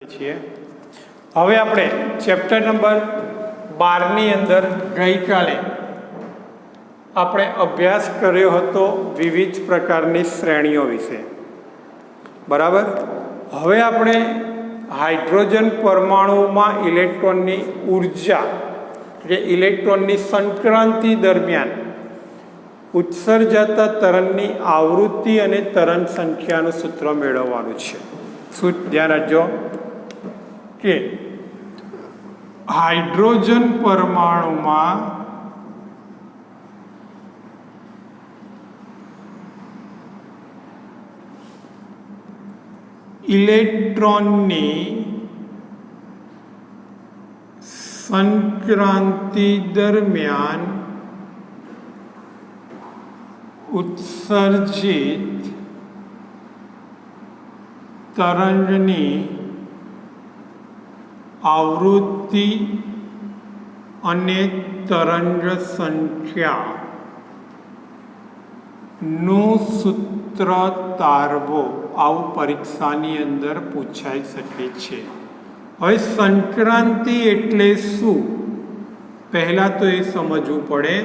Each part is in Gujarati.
છીએ હવે આપણે ચેપ્ટર નંબર 12 ની અંદર ગઈકાલે આપણે અભ્યાસ કર્યો હતો વિવિધ પ્રકારની શ્રેણીઓ વિશે, બરાબર. હવે આપણે હાઇડ્રોજન પરમાણુમાં ઇલેક્ટ્રોનની ઉર્જા કે ઇલેક્ટ્રોનની સંક્રાંતિ દરમિયાન ઉત્સર્જાતા તરંગની આવૃત્તિ અને તરંગ સંખ્યાનું સૂત્ર મેળવવાનું છે. શું ધ્યાન રાખજો કે હાઇડ્રોજન પરમાણુમાં ઇલેક્ટ્રોનની સંક્રાંતિ દરમિયાન ઉત્સર્જિત તરંગની આવૃત્તિ અને તરંગ સંખ્યાનું સૂત્ર તારવો, આવું પરીક્ષાની અંદર પૂછાઈ શકે છે. હવે સંક્રાંતિ એટલે શું, પહેલાં તો એ સમજવું પડે.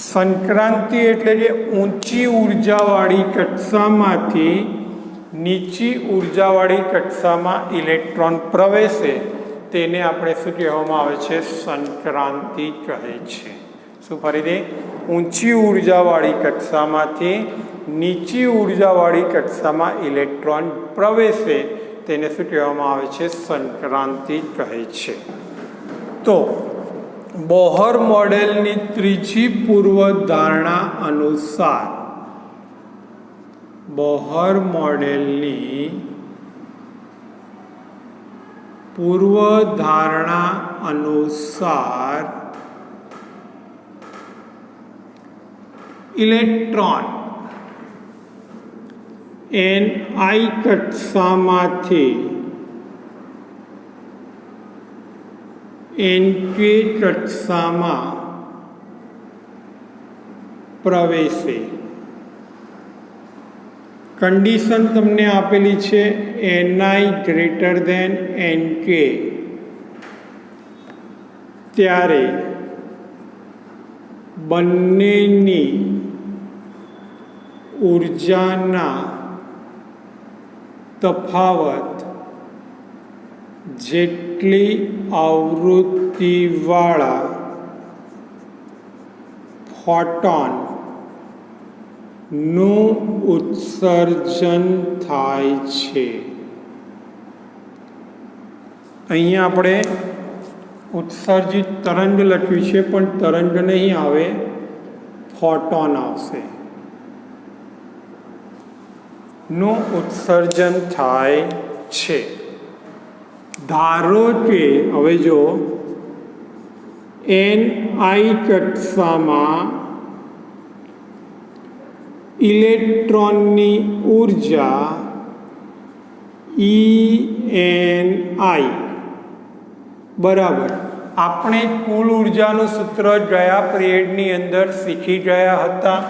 સંક્રાંતિ એટલે કે ઊંચી ઉર્જાવાળી કક્ષામાંથી નીચી ઉર્જાવાળી કક્ષામાં ઇલેક્ટ્રોન પ્રવેશે તેને આપણે શું કહેવામાં આવે છે? સંક્રાંતિ કહે છે. શું ફરીથી? ઊંચી ઉર્જાવાળી કક્ષામાંથી નીચી ઉર્જાવાળી કક્ષામાં ઇલેક્ટ્રોન પ્રવેશે તેને શું કહેવામાં આવે છે? સંક્રાંતિ કહે છે. તો બોહર મોડેલની ત્રીજી પૂર્વધારણા અનુસાર, બોહર મોડેલની પૂર્વધારણા અનુસાર ઇલેક્ટ્રોન Ni કક્ષામાંથી Nk કક્ષામાં પ્રવેશે. કન્ડિશન તમને આપેલી છે Ni ગ્રેટર ધેન Nk, ત્યારે બંનેની ઉર્જાના તફાવત જેટલી આવૃત્તિવાળા ફોટોનનું ઉત્સર્જન થાય છે. અહીંયા આપણે ઉત્સર્જિત તરંગ લખ્યું છે, પણ તરંગ નહીં આવે, ફોટોન આવશે. નું ઉત્સર્જન થાય છે. ધારો કે હવે જો Ni કક્ષામાં ઇલેક્ટ્રોનની ઉર્જા ENI બરાબર, આપણે કુલ ઉર્જાનું સૂત્ર ગયા પિરિયડની અંદર શીખી ગયા હતા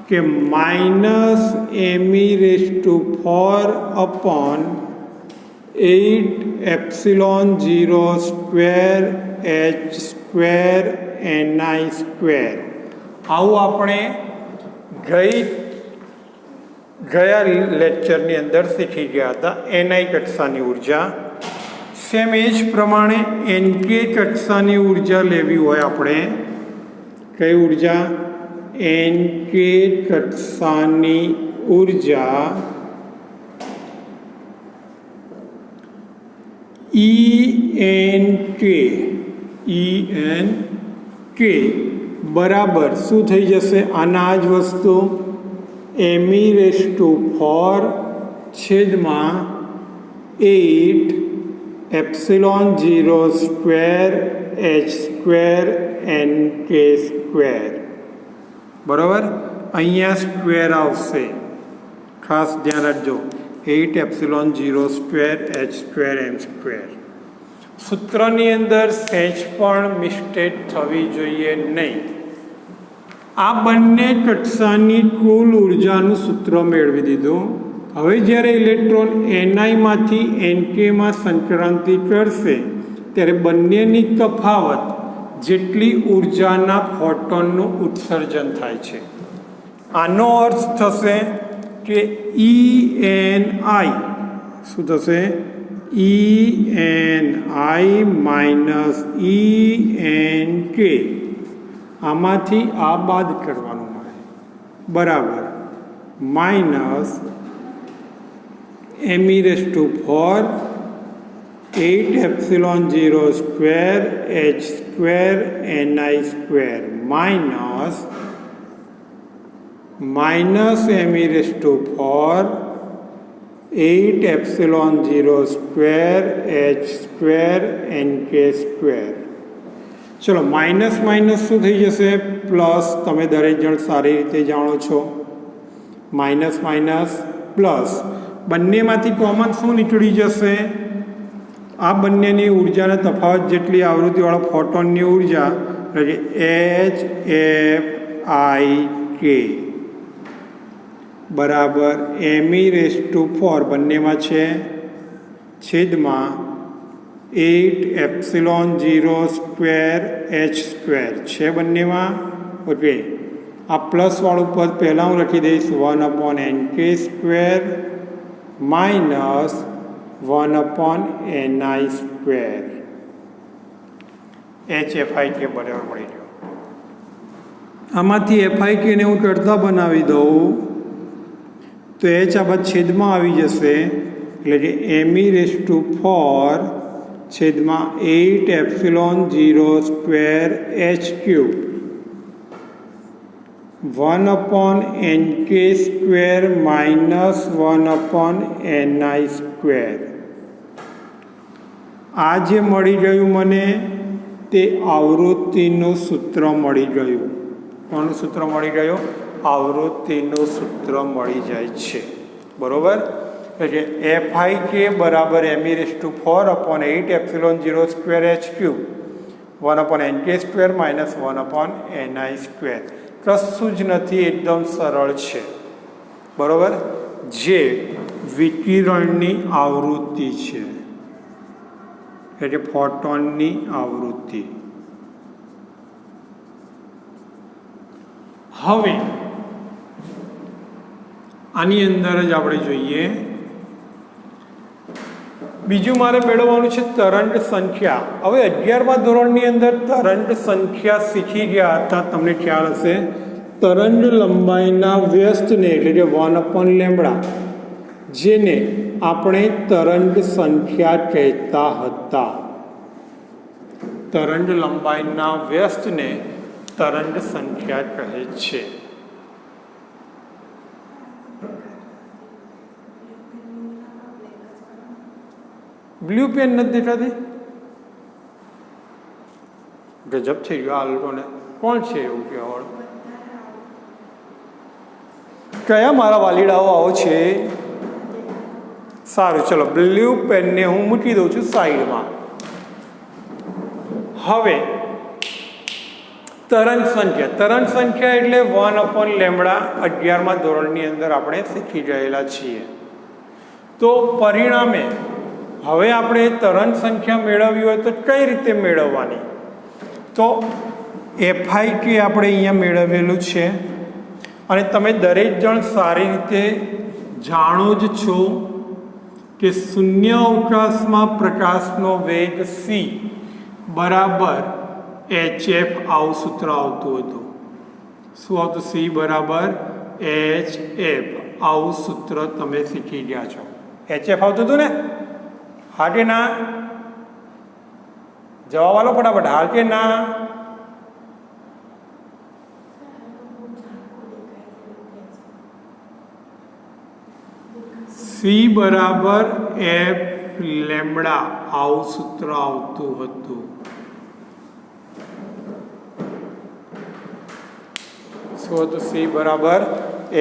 કે -μ(8ε0)² આવું આપણે ગયા લેક્ચરની અંદર શીખી ગયા હતા. Ni કક્ષાની ઉર્જા સેમ એ જ પ્રમાણે Nk કક્ષાની ઉર્જા લેવી હોય આપણે, કઈ ઉર્જા? Nk કક્ષાની ઉર્જા ENK બરાબર શું થઈ જશે? આના જ વસ્તુ μe⁴8ε0²h²Nk², બરાબર. અહીંયા સ્ક્વેર આવશે, ખાસ ધ્યાન રાખજો. 8ε0²h²n². સૂત્રની અંદર સહેજ પણ મિસ્ટેક થવી જોઈએ નહીં. આ બંને કક્ષાની કુલ ઉર્જાનું સૂત્ર મેળવી દીધું. હવે જ્યારે ઇલેક્ટ્રોન Ni માંથી Nk સંક્રાંતિ કરશે ત્યારે બંનેની તફાવત જેટલી ઉર્જાના ફોટોનનું ઉત્સર્જન થાય છે. આનો અર્થ થશે કે ENI શું થશે? ENI માઇનસ ENK, આમાંથી આ બાદ કરવાનું મળે, બરાબર minus me⁴ 8 epsilon 0 square h square ni square minus me⁴ 8 epsilon 0 square h square nk square. ચલો માઇનસ માઇનસ શું થઈ જશે? પ્લસ. તમે દરેક જણ સારી રીતે જાણો છો માઇનસ માઇનસ પ્લસ. બંનેમાંથી કોમન શું નીકળી જશે? આ બંનેની ઉર્જાના તફાવત જેટલી આવૃત્તિવાળા ફોટોનની ઉર્જા એટલે HFIK બરાબર me⁴ બંનેમાં છે છેદમાં 8 એપ્સિલોન 0 સ્ક્વેર h સ્ક્વેર છે બંનેમાં. ઓકે, આ પ્લસવાળું પદ પહેલાં હું લખી દઈશ 1/nk square minus 1/ni square. HFIK બરાબર મળી ગયો. આમાંથી FIK ને હું કરતા બનાવી દઉં તો h આ બાદ છેદમાં આવી જશે એટલે કે me⁴ છેદમાં 8 epsilon 0 square h cube 1/nk square minus 1/ni square. આ જે મળી ગયું મને તે આવૃત્તિનું સૂત્ર મળી ગયું. કોનું સૂત્ર મળી ગયું? આવૃત્તિનું સૂત્ર મળી જાય છે, બરોબર. એટલે FIK બરાબર me⁴ 8 epsilon 0 square h cube 1/nk square minus 1/ni square. કશું જ નથી, એકદમ સરળ છે, બરોબર. જે વિકિરણની આવૃત્તિ છે એટલે ફોટોનની આવૃત્તિ. હવે આની અંદર જ આપણે જોઈએ બીજું મારે મેળવવાનું છે તરંગ સંખ્યા. હવે 11મા ધોરણની અંદર તરંગ સંખ્યા શીખી ગયા હતા, તમને ખ્યાલ હશે. તરંગ લંબાઈના વ્યસ્તને એટલે કે 1/λ જેને આપણે તરંગ સંખ્યા કહેતા હતા. તરંગ લંબાઈના વ્યસ્તને તરંગ સંખ્યા કહે છે. બ્લુ પેન નથી દેખાતી? ગજબ થઈ ગયો આ લોકોને. કોણ છે એવું કહેવાળું? કયા મારા વાલીડાઓ આવો છે? સારું, ચલો બ્લુ પેનને હું મૂકી દઉં છું સાઈડમાં. હવે તરંગ સંખ્યા એટલે 1/λ 11મા ધોરણની અંદર આપણે શીખી ગયેલા છીએ. તો પરિણામે હવે આપણે તરંગ સંખ્યા મેળવવી હોય તો કઈ રીતે મેળવવાની? તો FIK આપણે અહીંયા મેળવેલું છે અને તમે દરેક જણ સારી રીતે જાણો જ છો કે શૂન્ય અવકાશમાં પ્રકાશનો વેગ c બરાબર hf આવું સૂત્ર આવતું હતું. શું આવતું? c બરાબર hf આવું સૂત્ર તમે શીખી ગયા છો. hf આવતું હતું ને? હા કે ના? જવાબ આલો ફટાફટ, હા કે ના? c બરાબર f⁻ આવું સૂત્ર આવતું હતું. શું હતું? c બરાબર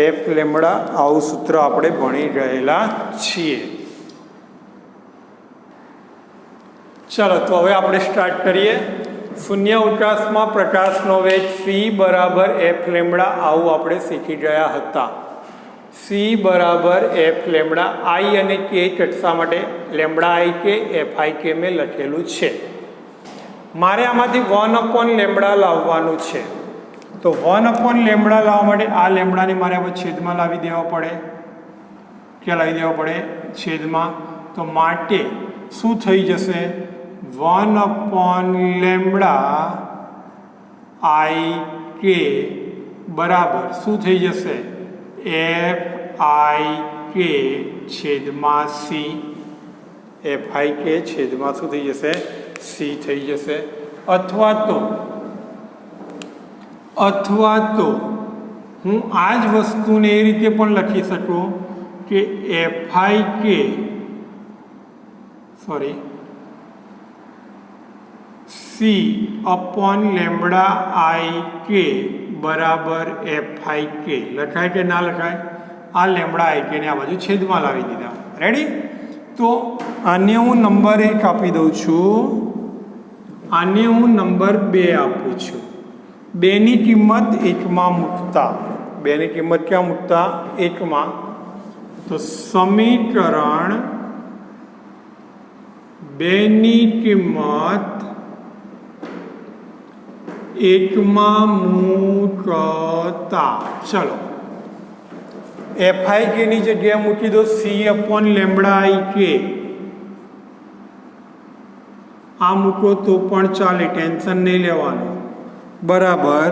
f⁻ આવું સૂત્ર આપણે ભણી ગયેલા છીએ. ચાલો તો હવે આપણે સ્ટાર્ટ કરીએ. શૂન્ય અવકાશમાં પ્રકાશનો વેગ c બરાબર f⁻ આવું આપણે શીખી ગયા હતા. સી બરાબર એફ લેમડા આઈ અને કે ચટસા માટે લેમડા આઈ કે એફ આઈ કે મેં લખેલું છે. મારે આમાંથી 1 લેમડા લાવવાનું છે. તો 1 લેમડા લાવવા માટે આ લેમડાને મારે હવે છેદમાં લાવી દેવા પડે. ક્યાં લાવી દેવા પડે? છેદમાં. તો માટે શું થઈ જશે? 1 લેમડા આઈ કે બરાબર શું થઈ જશે? એફ આઈ કે છેદમાં સી. એફ આઈ કે છેદમાં શું થઈ જશે? સી થઈ જશે. અથવા તો હું આ જ વસ્તુને એ રીતે પણ લખી શકું કે એફ આઈ કે સી અપોન લેમડા આઈ કે બરાબર એફ આઈ કે. લખાય કે ના લખાય? આ લેમડા આઈ કે ને આ બાજુ છેદમાં લાવી દીધા. રેડી? તો આને હું નંબર 1 આપી દઉં છું. આને હું નંબર 2 આપું છું. 2 ની કિંમત 1 માં મૂકતા. 2 ની કિંમત ક્યાં મૂકતા? 1 માં. તો સમીકરણ 2 ની કિંમત 1 માં મૂકતા. ચલો એફ આઈ કે ની જગ્યાએ મૂકી દો સી અપોન લેમડા આઈ કે. આ મૂકો તો પણ ચાલે, ટેન્શન નહીં લેવાનું. બરાબર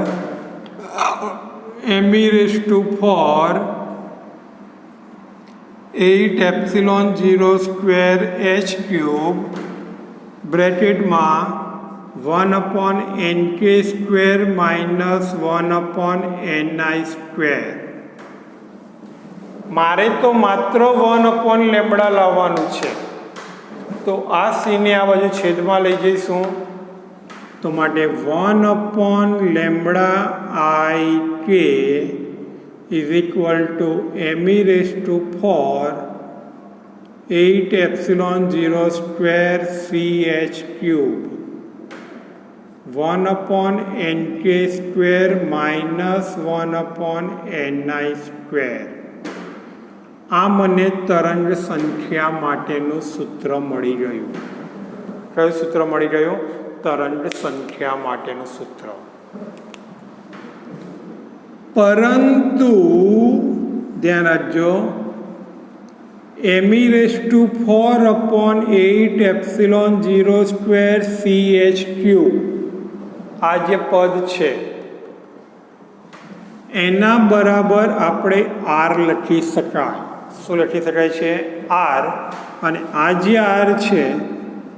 m⁴ 8 epsilon 0 square h³ બ્રેકેટમાં 1/nk square minus 1/ni². મારે તો માત્ર 1 લેમડા લાવવાનું છે. તો આ સીને આ બાજુ છેદમાં લઈ જઈશું. તો માટે 1 lambda i k is equal two m⁴ 8 epsilon 0 square CH³ 1/nk square minus 1/ni². આ મને તરંગ સંખ્યા માટેનું સૂત્ર મળી ગયું. કયું સૂત્ર મળી ગયું? તરંગ સંખ્યા માટેનું સૂત્ર. પરંતુ ધ્યાન રાખજો, m⁴/8 એપ્સિલોન 0 સ્ક્વેર CH³ આ જે પદ છે એના બરાબર આપણે r લખી શકાય. શું લખી શકાય છે? r. અને આ જે r છે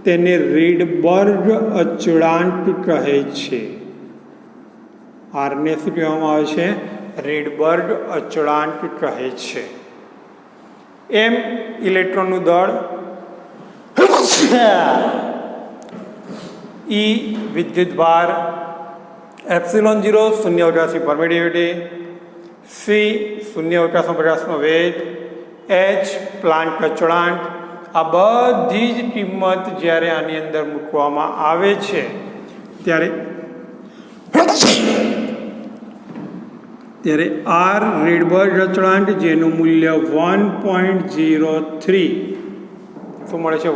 તેને રીડબર્ગ અચળાંક કહે છે. આરને શું કહેવામાં આવે છે? રીડબર્ગ અચળાંક કહે છે. એમ ઇલેક્ટ્રોનનું દળ, E વિદ્યુત ભાર, એપ્સિલોન 0 શૂન્ય અવકાશી પરમિટિવિટી, સી શૂન્ય અવકાશમાં પ્રકાશનો વેગ, એચ પ્લાન્ક અચળાંક. આ બધી જ કિંમત જ્યારે આની અંદર મૂકવામાં આવે છે ત્યારે આર રીડબર્ગ અચળાંક જેનું મૂલ્ય 1.03 શું મળે છે?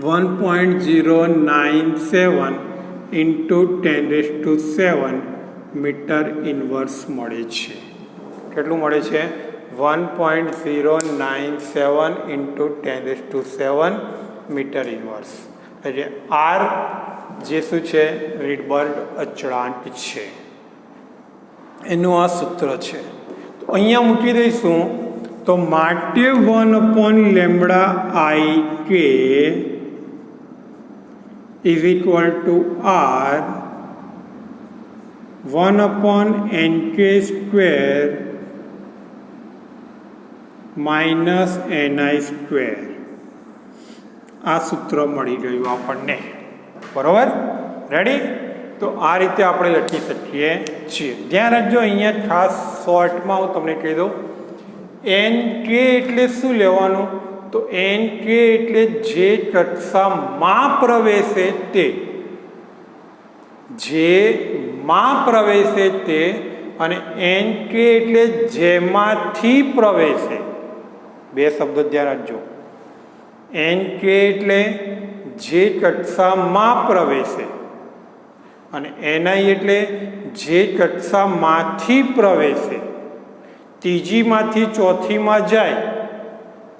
1.097 ઇન્ટુ 10⁷ મીટર ઇન્વર્સ મળે છે. કેટલું મળે છે? 1.097 ઇન્ટુ 10⁷ મીટર ઇન્વર્સ. એટલે આર જે શું છે? રીડબર્ગ અચળાંક છે. એનું આ સૂત્ર છે. તો અહીંયા મૂકી દઈશું. તો માટે 1 lambda i k is equal to r 1/nk square minus ni². આ સૂત્ર મળી ગયું આપણને. બરોબર? રેડી? તો આ રીતે આપણે લખી શકીએ છીએ. ધ્યાન રાખજો, અહીંયા ખાસ શોર્ટમાં હું તમને કહી દઉં. nk એટલે શું લેવાનું? તો nk એટલે જે કક્ષામાં પ્રવેશે તે, જે માં પ્રવેશે તે અને એન કે એટલે જેમાંથી પ્રવેશે. બે શબ્દો ધ્યાન રાખજો. એન કે એટલે જે કક્ષામાં પ્રવેશે અને એનઆઈ એટલે જે કક્ષામાંથી પ્રવેશે. ત્રીજીમાંથી ચોથીમાં જાય,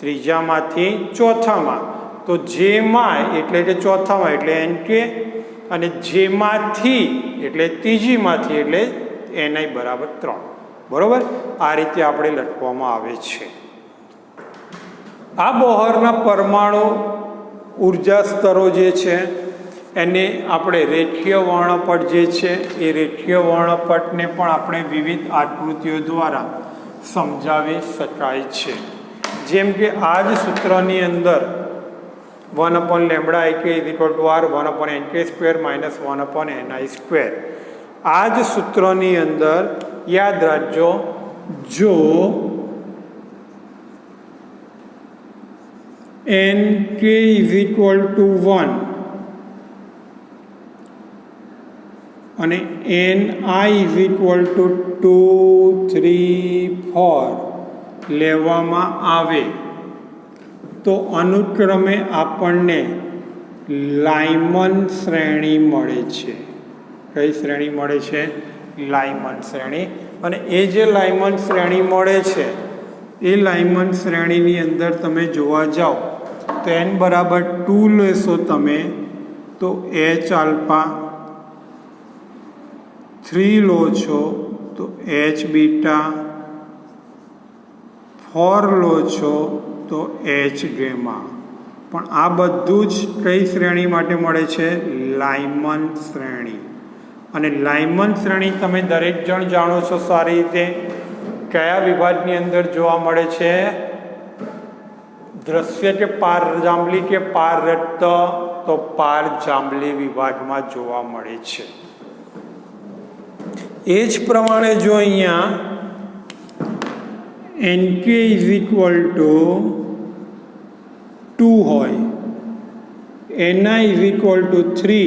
ત્રીજામાંથી ચોથામાં, તો જેમાં એટલે કે ચોથામાં એટલે એન કે, અને જેમાંથી એટલે ત્રીજીમાંથી એટલે એનઆઈ બરાબર 3. બરાબર, આ રીતે આપણે લખવામાં આવે છે. આ બોહરના પરમાણુ ઉર્જા સ્તરો જે છે એને આપણે રેખીય વર્ણપટ જે છે એ રેખીય વર્ણપટને પણ આપણે વિવિધ આકૃતિઓ દ્વારા સમજાવી શકાય છે. જેમ કે આ જ સૂત્રની અંદર 1/λ ik = r 1/nk² - 1/ni². આ જ સૂત્રની અંદર યાદ રાખજો, જો nk = 1 અને ni = 2, 3, 4 લેવામાં આવે તો અનુક્રમે આપણને લાઇમન શ્રેણી મળે છે. કઈ શ્રેણી મળે છે? લાઇમન શ્રેણી. અને એ જે લાઇમન શ્રેણી મળે છે એ લાઇમન શ્રેણીની અંદર તમે જોવા જાઓ તો n બરાબર 2 લેશો તમે તો h આલ્ફા, 3 લો છો તો h બીટા, 4 લો છો તો h ગેમા. પણ આ બધું જ કઈ શ્રેણી માટે મળે છે? લાઇમન શ્રેણી. અને લાઇમન શ્રેણી તમે દરેક જણ જાણો છો સારી રીતે. કયા વિભાગની અંદર જોવા મળે છે? દ્રશ્ય કે પારજાંબલી કે પારરક્ત? તો પારજાંબલી વિભાગમાં જોવા મળે છે. એ જ પ્રમાણે જો અહીંયા nk = 2 હોય, ni = 3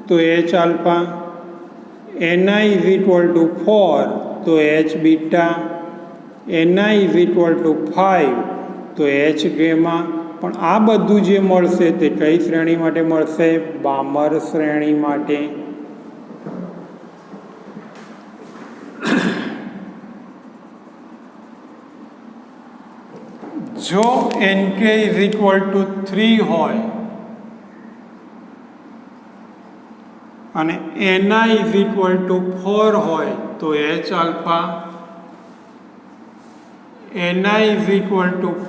તો h આલ્ફા, ni = 4 તો h બીટા, ni = 5 તો h ગેમા. પણ આ બધું જે મળશે તે કઈ શ્રેણી માટે મળશે? બામર શ્રેણી માટે. જો nk = 3 હોય અને ni = 4 હોય તો h આલ્ફા, ni =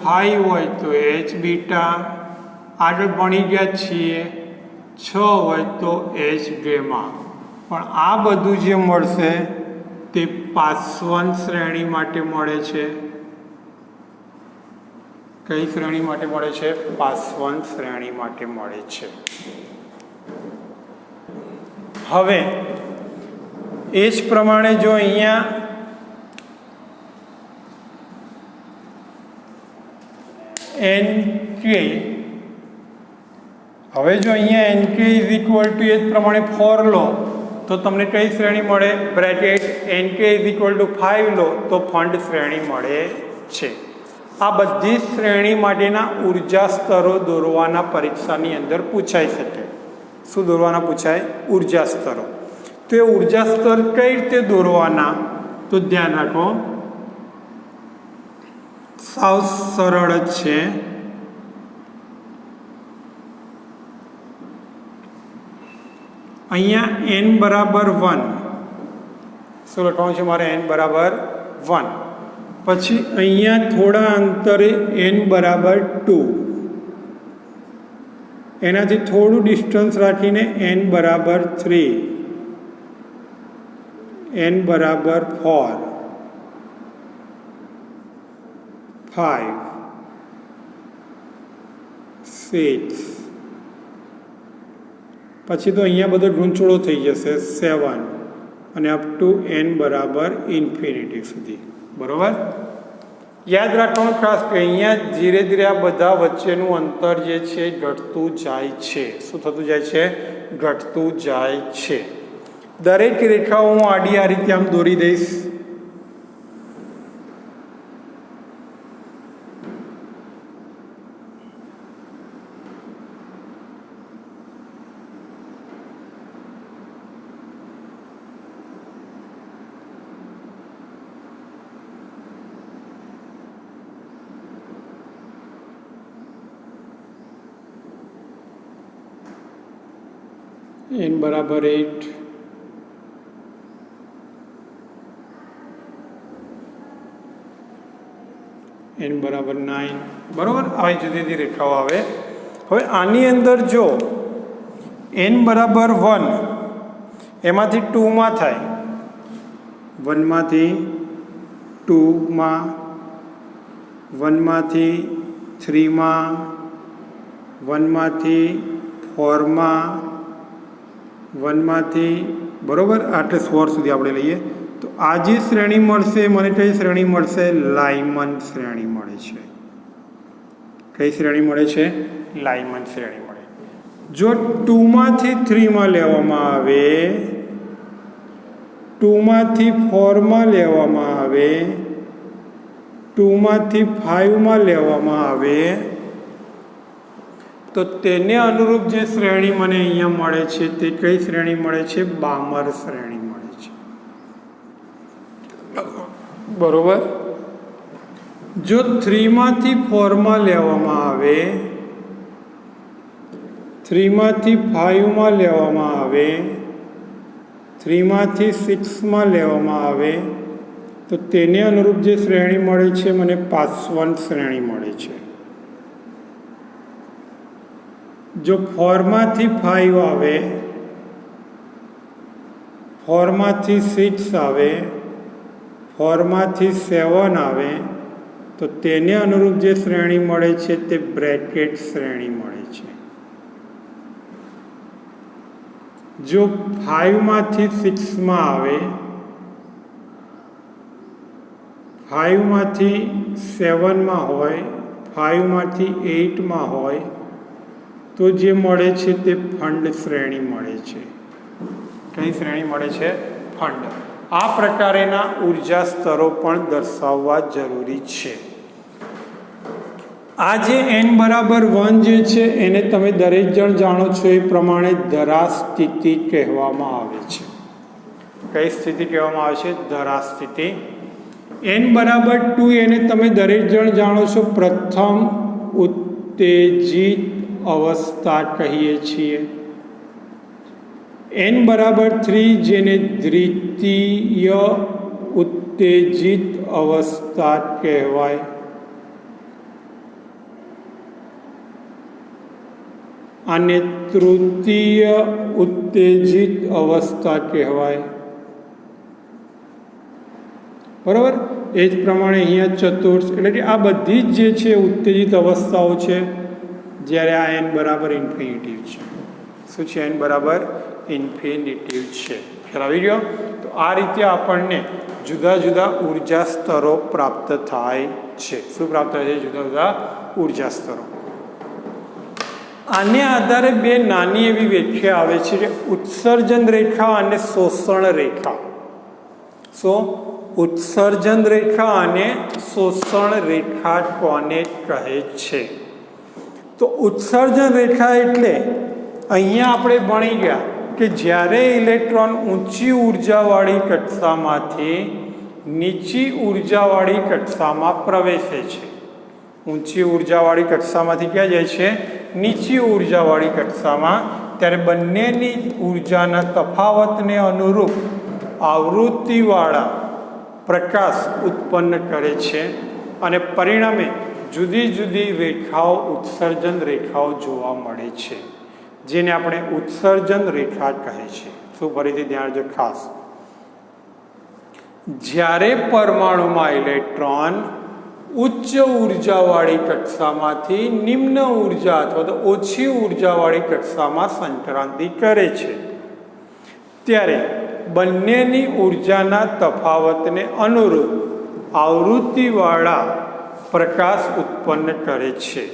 5 હોય તો h બીટા, આગળ ભણી ગયા છીએ 6 હોય તો h ગેમા. પણ આ બધું જે મળશે તે પાસવન શ્રેણી માટે મળે છે. કઈ શ્રેણી માટે મળે છે? પાસવન શ્રેણી માટે મળે છે. હવે એ જ પ્રમાણે જો અહીંયા nk, હવે જો અહીંયા nk = એ જ પ્રમાણે 4 લો તો તમને કઈ શ્રેણી મળે? બ્રેકેટ nk = 5 લો તો ફંડ શ્રેણી મળે છે. આ બધી શ્રેણી માટેના ઉર્જા સ્તરો દોરવાના પરીક્ષાની અંદર પૂછાઈ શકે. શું દોરવાના પૂછાય? ઉર્જા સ્તરો. તો એ ઉર્જા સ્તર કઈ રીતે દોરવાના? તો ધ્યાન રાખો, સાવ સરળ જ છે. અહીંયા n બરાબર 1, શું લખવાનું છે મારે? n બરાબર 1. પછી અહીંયા થોડા અંતરે n બરાબર 2, એનાથી થોડું ડિસ્ટન્સ રાખીને n બરાબર 3, n બરાબર 4, 5, 6, પછી તો અહીંયા બધો ગૂંચળો થઈ જશે 7 અને અપ ટુ n બરાબર ઇન્ફિનિટી સુધી. બરાબર? યાદ રાખવાનું ખાસ કે અહીંયા ધીરે ધીરે આ બધા વચ્ચેનું અંતર જે છે ઘટતું જાય છે. શું થતું જાય છે? ઘટતું જાય છે. દરેક રેખાઓ હું આડી આ રીતે આમ દોરી દઈશ. n બરાબર 8, n બરાબર 9, બરાબર. આવી જુદી જુદી રેખાઓ આવે. હવે આની અંદર જો n બરાબર 1 એમાંથી 2માં થાય, 1માંથી 2માં, 1માંથી 3માં, 1માંથી 4માં, 1માંથી, બરાબર, આટલે 4 સુધી આપણે લઈએ તો આ જે શ્રેણી મળશે મને કઈ શ્રેણી મળશે? લાઇમન શ્રેણી મળે છે. કઈ શ્રેણી મળે છે? લાઇમન શ્રેણી મળે. જો 2માંથી 3માં લેવામાં આવે, 2માંથી 4માં લેવામાં આવે, 2માંથી 5માં લેવામાં આવે તો તેને અનુરૂપ જે શ્રેણી મને અહીંયા મળે છે તે કઈ શ્રેણી મળે છે? બામર શ્રેણી મળે છે. બરોબર. જો 3માંથી 4માં લેવામાં આવે, 3માંથી 5માં લેવામાં આવે, 3માંથી 6માં લેવામાં આવે તો તેને અનુરૂપ જે શ્રેણી મળે છે મને પાસવંત શ્રેણી મળે છે. જો 4માંથી 5 આવે, 4માંથી 6 આવે, 4માંથી 7 આવે તો તેને અનુરૂપ જે શ્રેણી મળે છે તે બ્રેકેટ શ્રેણી મળે છે. જો 5માંથી 6માં આવે, 5માંથી 7માં હોય, 5માંથી 8માં હોય તો જે મળે છે તે ફંડ શ્રેણી મળે છે. કઈ શ્રેણી મળે છે? ફંડ. આ પ્રકારેના ઉર્જા સ્તરો પણ દર્શાવવા જરૂરી છે. આ જે n બરાબર 1 જે છે એને તમે દરેક જણ જાણો છો એ પ્રમાણે ધરા સ્થિતિ કહેવામાં આવે છે. કઈ સ્થિતિ કહેવામાં આવે છે? ધરા સ્થિતિ. n બરાબર 2 એને તમે દરેક જણ જાણો છો પ્રથમ ઉત્તેજિત અવસ્થા કહીએ છીએ. n બરાબર 3 જેને દ્વિતીય ઉત્તેજિત અવસ્થા કહેવાય. આને તૃતીય ઉત્તેજિત અવસ્થા કહેવાય. બરાબર. એ જ પ્રમાણે અહીંયા ચતુર્થ, એટલે કે આ બધી જ જે છે ઉત્તેજિત અવસ્થાઓ છે જ્યારે આ n બરાબર ઇન્ફિનિટિવ છે. શું છે? n બરાબર ઇન્ફિનિટિવ છે. ખ્યાલ આવી ગયો? તો આ રીતે આપણને જુદા જુદા ઉર્જા સ્તરો પ્રાપ્ત થાય છે. શું પ્રાપ્ત થાય છે? જુદા જુદા ઉર્જા સ્તરો. આને આધારે બે નાની એવી વ્યાખ્યા આવે છે કે ઉત્સર્જન રેખા અને શોષણ રેખા. શું? ઉત્સર્જન રેખા અને શોષણ રેખા કોને કહે છે? તો ઉત્સર્જન રેખા એટલે અહીંયા આપણે ભણી ગયા કે જ્યારે ઇલેક્ટ્રોન ઊંચી ઉર્જાવાળી કક્ષામાંથી નીચી ઉર્જાવાળી કક્ષામાં પ્રવેશે છે. ઊંચી ઉર્જાવાળી કક્ષામાંથી ક્યાં જાય છે? નીચી ઉર્જાવાળી કક્ષામાં. ત્યારે બંનેની ઉર્જાના તફાવતને અનુરૂપ આવૃત્તિવાળા પ્રકાશ ઉત્પન્ન કરે છે અને પરિણામે જુદી જુદી રેખાઓ ઉત્સર્જન રેખાઓ જોવા મળે છે, જેને આપણે ઉત્સર્જન રેખા કહે છે. શું? ફરીથી ધ્યાન રાખજો ખાસ. જ્યારે પરમાણુમાં ઇલેક્ટ્રોન ઉચ્ચ ઉર્જાવાળી કક્ષામાંથી નિમ્ન ઉર્જા અથવા તો ઓછી ઉર્જાવાળી કક્ષામાં સંક્રાંતિ કરે છે ત્યારે બંનેની ઉર્જાના તફાવતને અનુરૂપ આવૃત્તિવાળા પ્રકાશ ઉત્પન્ન કરે છે,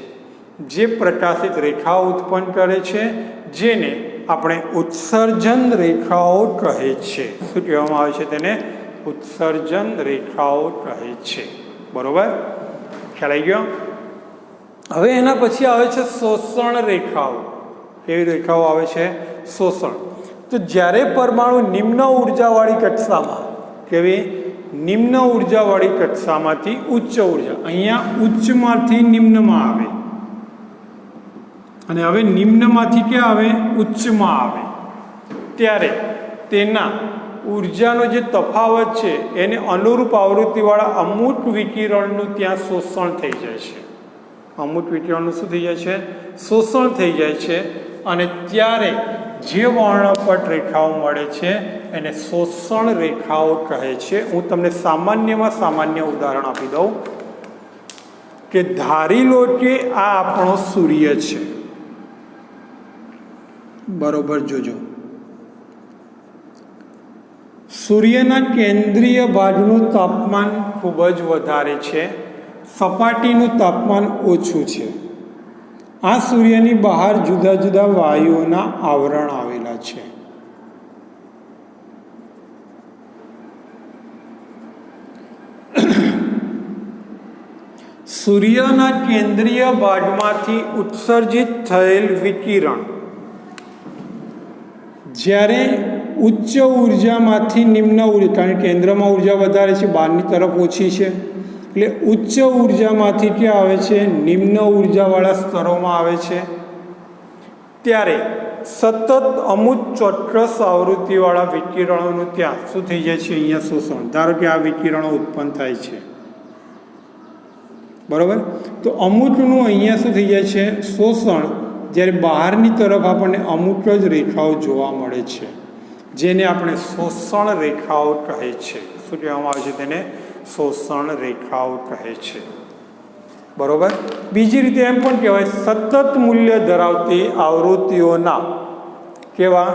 જે પ્રકાશિત રેખા ઉત્પન્ન કરે છે, જેને આપણે ઉત્સર્જન રેખાઓ કહે છે. શું કહેવામાં આવે છે? તેને ઉત્સર્જન રેખાઓ કહે છે. બરોબર, ખ્યાલ આવી ગયો? હવે એના પછી આવે છે શોષણ રેખાઓ. કેવી રેખાઓ આવે છે? શોષણ. તો જ્યારે પરમાણુ નિમ્ન ઉર્જાવાળી કક્ષામાં, કેવી? નિમ્ન ઉર્જાવાળી કક્ષામાંથી ઉચ્ચ ઉર્જા, અહીંયા ઉચ્ચમાંથી નિમ્નમાં આવે અને હવે નિમ્નમાંથી ક્યાં આવે? ઉચ્ચમાં આવે. ત્યારે તેના ઉર્જાનો જે તફાવત છે એને અનુરૂપ આવૃત્તિવાળા અમુક વિકિરણનું ત્યાં શોષણ થઈ જાય છે. અમુક વિકિરણનું શું થઈ જાય છે? શોષણ થઈ જાય છે. અને ત્યારે જે વર્ણપટ રેખાઓ મળે છે એને શોષણ રેખાઓ કહે છે. હું તમને સામાન્યમાં સામાન્ય ઉદાહરણ આપી દઉં કે ધારી લો કે આ આપણો સૂર્ય છે. બરોબર, જોજો. સૂર્યના કેન્દ્રીય ભાગનું તાપમાન ખૂબ જ વધારે છે, સપાટીનું તાપમાન ઓછું છે. આ સૂર્યની બહાર જુદા જુદા વાયુઓના આવરણ આવેલા છે. સૂર્યના કેન્દ્રીય ભાગમાંથી ઉત્સર્જિત થયેલ વિકિરણ જ્યારે ઉચ્ચ ઉર્જામાંથી નિમ્ન ઉર્જા, કારણ કે કેન્દ્રમાં ઉર્જા વધારે છે, બહારની તરફ ઓછી છે, એટલે ઉચ્ચ ઉર્જામાંથી ક્યાં આવે છે? નિમ્ન ઉર્જાવાળા સ્તરોમાં આવે છે. ત્યારે સતત અમુક ચોક્કસ આવૃત્તિવાળા વિકિરણોનું ત્યાં શું થઈ જાય છે? અહીંયા શોષણ. ધારો કે આ વિકિરણો ઉત્પન્ન થાય છે, બરાબર, તો અમુકનું અહીંયા શું થઈ જાય છે? શોષણ. જ્યારે બહારની તરફ આપણને અમુક જ રેખાઓ જોવા મળે છે, જેને આપણે શોષણ રેખાઓ કહે છે. શું કહેવામાં આવે છે? તેને શોષણ રેખાઓ કહે છે. બરોબર. બીજી રીતે એમ પણ કહેવાય સતત મૂલ્ય ધરાવતી આવૃત્તિઓના, કેવા?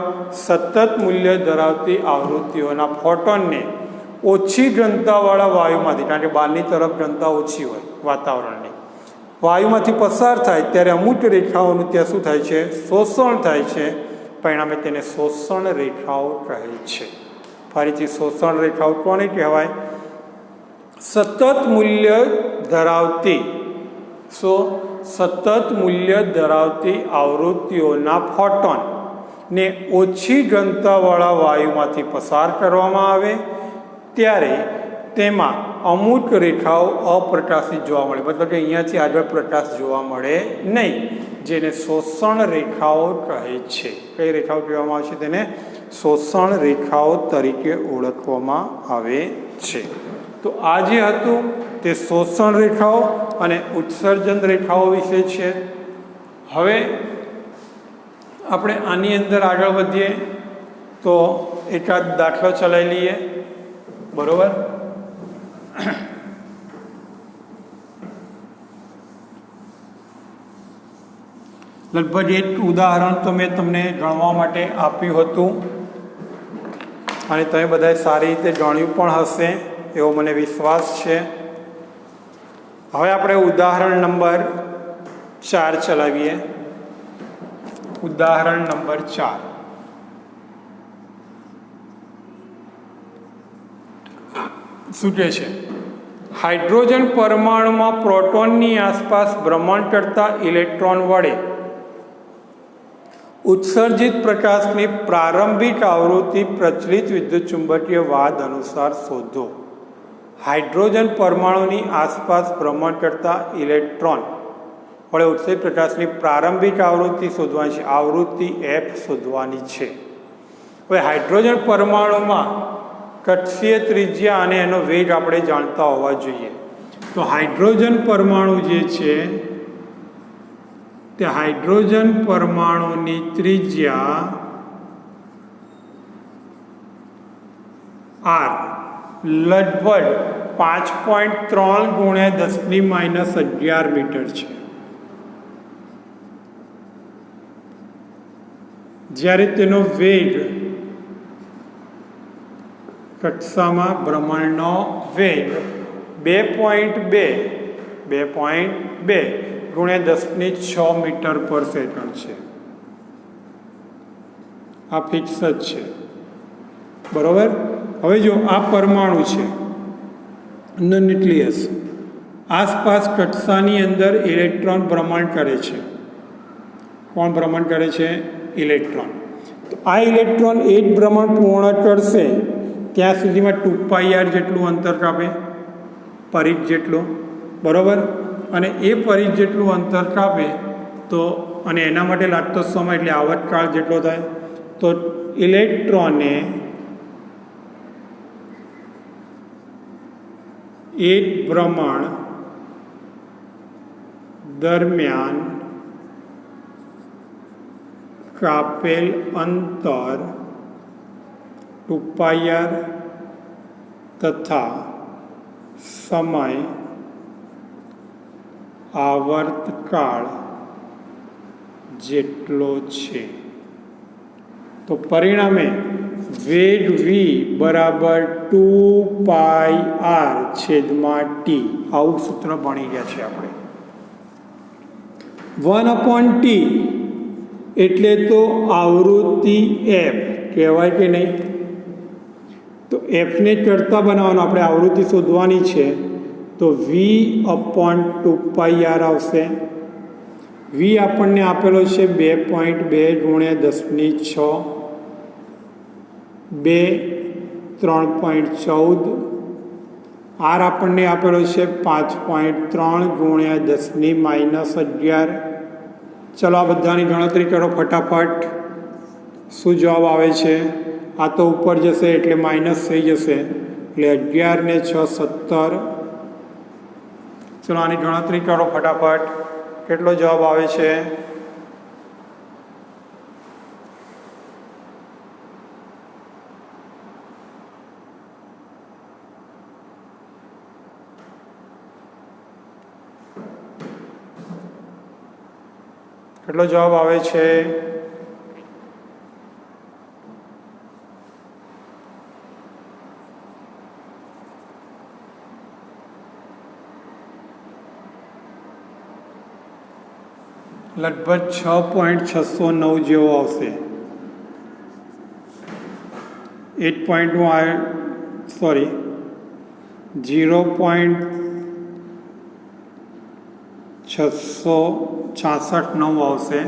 સતત મૂલ્ય ધરાવતી આવૃત્તિઓના ફોટોનને ઓછી ઘનતાવાળા વાયુમાંથી, કારણ કે બહારની તરફ ઘનતા ઓછી હોય વાતાવરણની, વાયુમાંથી પસાર થાય ત્યારે અમુક રેખાઓનું ત્યાં શું થાય છે? શોષણ થાય છે. પરિણામે તેને શોષણ રેખાઓ કહે છે. ફરીથી શોષણ રેખાઓ કોને કહેવાય? સતત મૂલ્ય ધરાવતી, સતત મૂલ્ય ધરાવતી આવૃત્તિઓના ફોટોન ને ઓછી ઘનતાવાળા વાયુમાંથી પસાર કરવામાં આવે ત્યારે તેમાં અમુક રેખાઓ અપ્રકાશિત જોવા મળે, મતલબ કે અહીંયાથી આગળ પ્રકાશ જોવા મળે નહીં, જેને શોષણ રેખાઓ કહે છે. કઈ રેખાઓ કહેવામાં આવે છે? તેને શોષણ રેખાઓ તરીકે ઓળખવામાં આવે છે. તો આ જે હતું તે શોષણ રેખાઓ અને ઉત્સર્જન રેખાઓ વિશે છે. હવે આપણે આની અંદર આગળ વધીએ તો એકાદ દાખલો ચલાવી લઈએ. બરોબર. લગભગ એક ઉદાહરણ તો મેં તમને ગણવા માટે આપ્યું હતું અને તમે બધાએ સારી રીતે ગણ્યું પણ હશે એવો મને વિશ્વાસ છે. હવે આપણે ઉદાહરણ નંબર 4 ચલાવીએ. ઉદાહરણ નંબર 4. શું કહે છે? હાઇડ્રોજન પરમાણુમાં પ્રોટોનની આસપાસ ભ્રમણ કરતા ઇલેક્ટ્રોન વડે ઉત્સર્જિત પ્રકાશની પ્રારંભિક આવૃત્તિ પ્રચલિત વિદ્યુતચુંબકીય વાદ અનુસાર શોધો. હાઇડ્રોજન પરમાણુની આસપાસ ભ્રમણ કરતા ઇલેક્ટ્રોન વડે ઉત્સર્જિત પ્રકાશની પ્રારંભિક આવૃત્તિ શોધવાની છે. આવૃત્તિ F શોધવાની છે. હવે હાઇડ્રોજન પરમાણુમાં કક્ષીય ત્રિજ્યા અને એનો વેગ આપણે જાણતા હોવા જોઈએ. તો હાઇડ્રોજન પરમાણુ જે છે તે હાઇડ્રોજન પરમાણુની ત્રિજ્યા R લગભગ 5.3 × 10⁻11 મીટર છે. જ્યારે તેનો વેગ, કક્ષામાં ભ્રમણનો વેગ 2.2 × 10⁶ મીટર પર સેકન્ડ છે. આ ફિક્સ જ છે, બરાબર. હવે જો આ પરમાણુ છે ન્યુક્લિયસ, આસપાસ કક્ષાની અંદર ઇલેક્ટ્રોન ભ્રમણ કરે છે. કોણ ભ્રમણ કરે છે? ઇલેક્ટ્રોન. તો આ ઇલેક્ટ્રોન એ જ ભ્રમણ પૂર્ણ કરશે ત્યાં સુધીમાં 2πr જેટલું અંતર કાપે, પરિઘ જેટલું, બરાબર. અને એ પરિઘ જેટલું અંતર કાપે તો અને એના માટે લાગતો સમય એટલે આવર્તકાળ જેટલો થાય. તો ઇલેક્ટ્રોને એક ભ્રમણ દરમિયાન કાપેલ અંતર 2πr તથા સમય આવર્તકાળ જેટલો છે. તો પરિણામે વેગ v બરાબર 2πr છેદમાં t. આવું સૂત્ર ભણી ગયા છે આપણે. 1/t એટલે તો આવૃત્તિ f કહેવાય કે નહીં? તો fને ચડતા બનાવવાનો, આપણે આવૃત્તિ શોધવાની છે. તો v/2πr આવશે. v આપણને આપેલો છે 2.2 × 10⁶, 2 3.14. r આપણને આપેલો છે 5.3 × 10⁻11. ચલો આ બધાની ગણતરી કરો ફટાફટ. શું જવાબ આવે છે? આ તો ઉપર જશે એટલે માઇનસ થઈ જશે, એટલે 11 ને 6 17. ચલો આની ગણતરી કરો ફટાફટ. કેટલો જવાબ આવે છે? કેટલો જવાબ આવે છે? લગભગ 6.609 જેવો આવશે. 0.669 આવશે.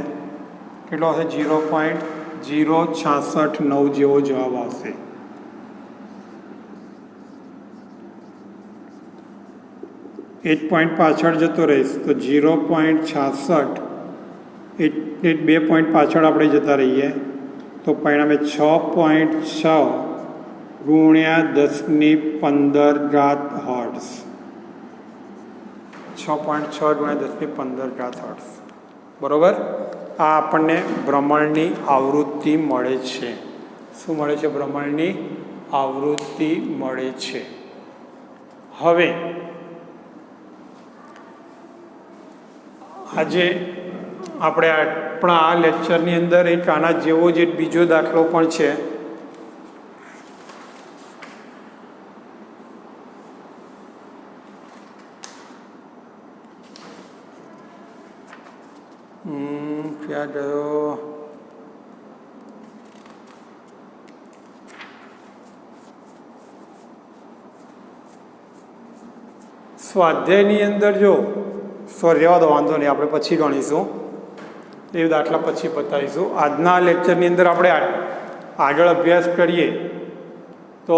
કેટલો આવશે? 0.069 જેવો જવાબ આવશે. એક પોઈન્ટ પાછળ જતો રહીશ તો 0.66, એટલે 2 પોઈન્ટ પાછળ આપણે જતા રહીએ તો પરિણામે 6.6 × 10⁻15 હર્ટ્ઝ. 6.6 × 10⁻15 હર્ટ્ઝ, બરાબર. આ આપણને ભ્રમણની આવૃત્તિ મળે છે. શું મળે છે? ભ્રમણની આવૃત્તિ મળે છે. હવે આજે આપણે આપણા આ લેક્ચરની અંદર એક આના જેવો જ એક બીજો દાખલો પણ છે. ક્યાં ગયો? સ્વાધ્યાયની અંદર જો રહેવા દો, વાંધો નહીં, આપણે પછી ગણીશું. એ દાખલા પછી બતાવીશું. આજના લેક્ચરની અંદર આપણે આગળ અભ્યાસ કરીએ તો